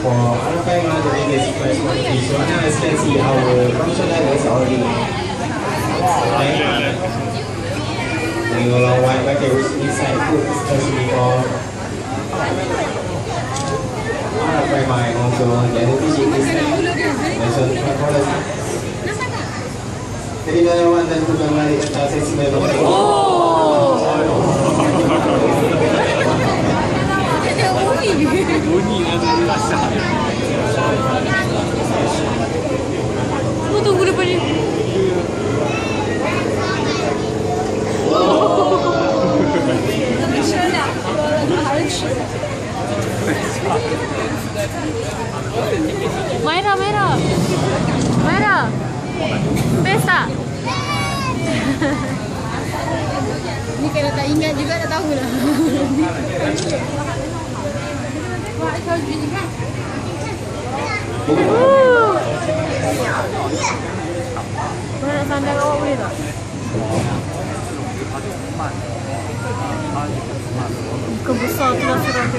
for Arapaima, the biggest fresh water fish. So now as you can see, our function level is already doing a long white package inside food, especially for Arapaima and also the other fishing is mentioned for us. Jadi lawan dan juga balik ke atas sesi berikutnya. Bunyi ada rasa. Tunggu depan ni. Merah, merah. Merah. Best tak? Ni kalau tak ingat juga dah tahu lah. Mana nak sandal awak boleh tak? Ikan besar tu lah serang tu.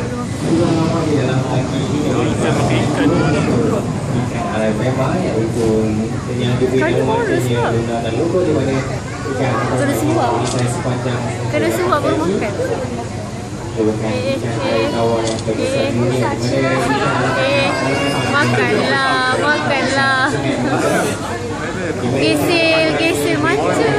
Kali mana sebab? Kena suap. Kena suap baru makan. Makanlah, makanlah. Gesel macam je.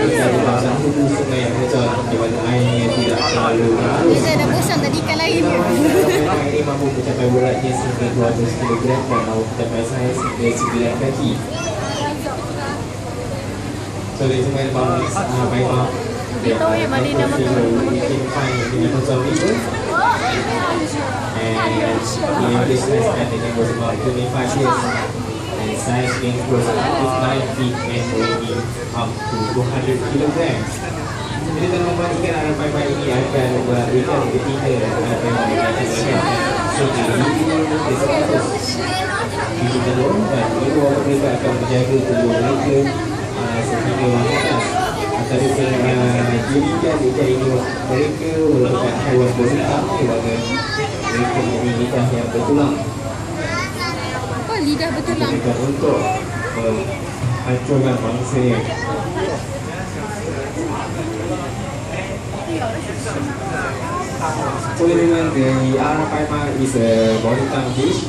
Kita dah bosan tadi ikan lain. Ini mampu mencapai beratnya sehingga 200 kg dan mampu mencapai saiz hingga 9 kaki. So this is my mom. Dia tahu yang mana dia makan. And in this size I think it was about 25 years. And size range was 9 feet and weighing up to 200 kilograms. Jadi tanaman ikan Arapaima ini akan memberikan ketika Arapaima ikan. So jadi biji telur dan ibu mereka akan menjaga telur mereka sehingga mengetas. Antara jadikan ikan ini mereka merupakan haiwan berlidah kerana mereka mempunyai lidah yang bertulang. Oh, lidah bertulang. Untuk menghancurkan mangsanya. So the Arapaima is a bony tongue fish.